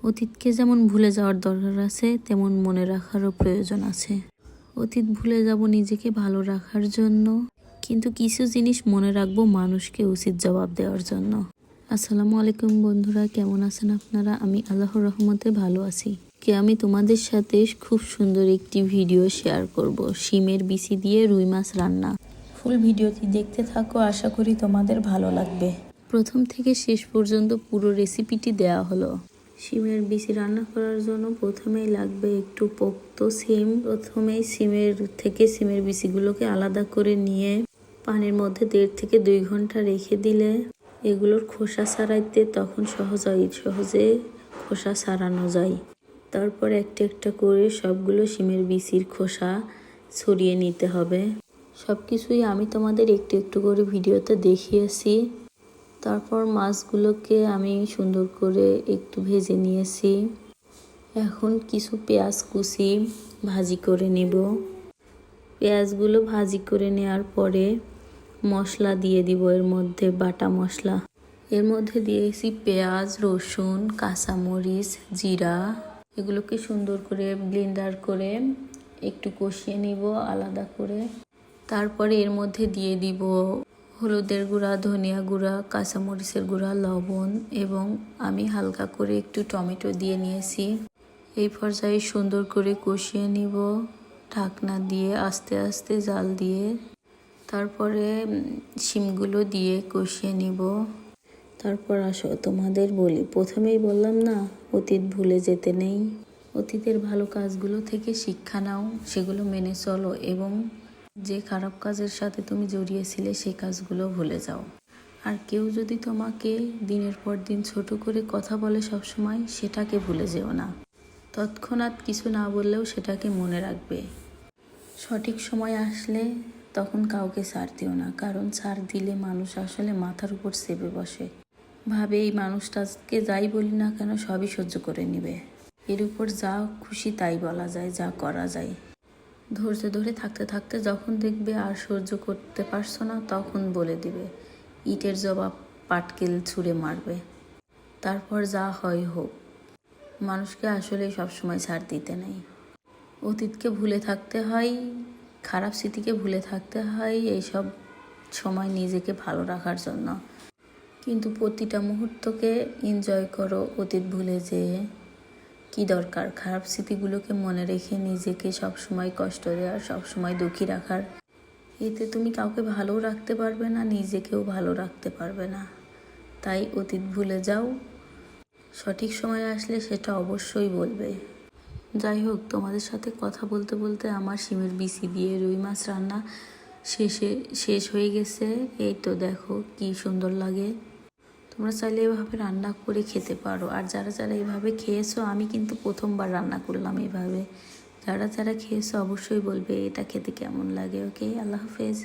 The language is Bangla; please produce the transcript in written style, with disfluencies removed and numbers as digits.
অতীতকে যেমন ভুলে যাওয়ার দরকার আছে, তেমন মনে রাখারও প্রয়োজন আছে। অতীত ভুলে যাব নিজেকে ভালো রাখার জন্য, কিন্তু কিছু জিনিস মনে রাখবো মানুষকে উচিত জবাব দেওয়ার জন্য। আসসালামু আলাইকুম বন্ধুরা, কেমন আছেন আপনারা? আমি আল্লাহর রহমতে ভালো আছি। আমি তোমাদের সাথে খুব সুন্দর একটি ভিডিও শেয়ার করব, শিমের বিচি দিয়ে রুই মাছ রান্না। ফুল ভিডিওটি দেখতে থাকো, আশা করি তোমাদের ভালো লাগবে। প্রথম থেকে শেষ পর্যন্ত পুরো রেসিপিটি দেওয়া হলো। শিমের বিচি রান্না করার জন্য প্রথমেই লাগবে একটু পোক্ত শিম। প্রথমেই শিমের বিচিগুলোকে আলাদা করে নিয়ে পানির মধ্যে 1.5 থেকে 2 ঘন্টা রেখে দিলে এগুলোর খোসা ছাড়াইতে তখন সহজে খোসা ছাড়ানো যায়। তারপর একটা একটা করে সবগুলো শিমের বিচির খোসা ছড়িয়ে নিতে হবে। সব কিছুই আমি তোমাদের একটু একটু করে ভিডিওতে দেখিয়েছি। তারপর মাছগুলোকে আমি সুন্দর করে একটু ভেজে নিয়েছি। এখন কিছু পেঁয়াজ কুচি ভাজি করে নিব। পেঁয়াজগুলো ভাজি করে নেওয়ার পরে মশলা দিয়ে দিব, এর মধ্যে বাটা মশলা। এর মধ্যে দিয়েছি পেঁয়াজ, রসুন, কাঁচামরিচ, জিরা। এগুলোকে সুন্দর করে ব্লেন্ডার করে একটু কষিয়ে নিব আলাদা করে। তারপরে এর মধ্যে দিয়ে দিব হলুদের গুঁড়া, ধনিয়া গুঁড়া, কাঁচামরিচের গুঁড়া, লবণ এবং আমি হালকা করে একটু টমেটো দিয়ে নিয়েছি। এই পর্যায়ে সুন্দর করে কষিয়ে নিব ঢাকনা দিয়ে, আস্তে আস্তে জাল দিয়ে। তারপরে শিমগুলো দিয়ে কষিয়ে নিব। তারপর আসো তোমাদের বলি, প্রথমেই বললাম না অতীত ভুলে যেতে নেই। অতীতের ভালো কাজগুলো থেকে শিক্ষা নাও, সেগুলো মেনে চলো এবং যে খারাপ কাজের সাথে তুমি জড়িয়েছিলে সেই কাজগুলো ভুলে যাও। আর কেউ যদি তোমাকে দিনের পর দিন ছোট করে কথা বলে সবসময়, সেটাকে ভুলে যেও না। তৎক্ষণাৎ কিছু না বললেও সেটাকে মনে রাখবে। সঠিক সময় আসলে তখন কাউকে ছাড় দিও না, কারণ ছাড় দিলে মানুষ আসলে মাথার উপর চেপে বসে, ভাবে এই মানুষটাকে যাই বলি না কেন সবই সহ্য করে নিবে। এর উপর যা খুশি তাই বলা যায়, যা করা যায়। ধৈর্য ধরে থাকতে থাকতে যখন দেখবে আর সহ্য করতে পারছো না, তখন বলে দিবে। ইটের জবাব পাটকেল ছুঁড়ে মারবে। তারপর যা হয় হোক। মানুষকে আসলে সবসময় ছাড় দিতে নেই। অতীতকে ভুলে থাকতে হয়, খারাপ স্মৃতিকে ভুলে থাকতে হয় এইসব সময় নিজেকে ভালো রাখার জন্য। কিন্তু প্রতিটা মুহূর্তকে এনজয় করো অতীত ভুলে যেয়ে। কি দরকার খারাপ স্মৃতিগুলোকে মনে রেখে নিজেকে সবসময় কষ্ট দেওয়ার, সবসময় দুঃখী রাখার? এতে তুমি কাউকে ভালো রাখতে পারবে না, নিজেকেও ভালো রাখতে পারবে না। তাই অতীত ভুলে যাও, সঠিক সময় আসলে সেটা অবশ্যই বলবে। যাই হোক, তোমাদের সাথে কথা বলতে বলতে আমার শিমের বিচি দিয়ে রুই মাছ রান্না শেষ হয়ে গেছে। এই তো দেখো কি সুন্দর লাগে। তোমরা চাইলে এভাবে রান্না করে খেতে পারো। আর যারা যারা এভাবে খেয়েছো, আমি কিন্তু প্রথমবার রান্না করলাম এভাবে। যারা যারা খেয়েছো অবশ্যই বলবে এটা খেতে কেমন লাগে। ওকে, আল্লাহ হাফেজ।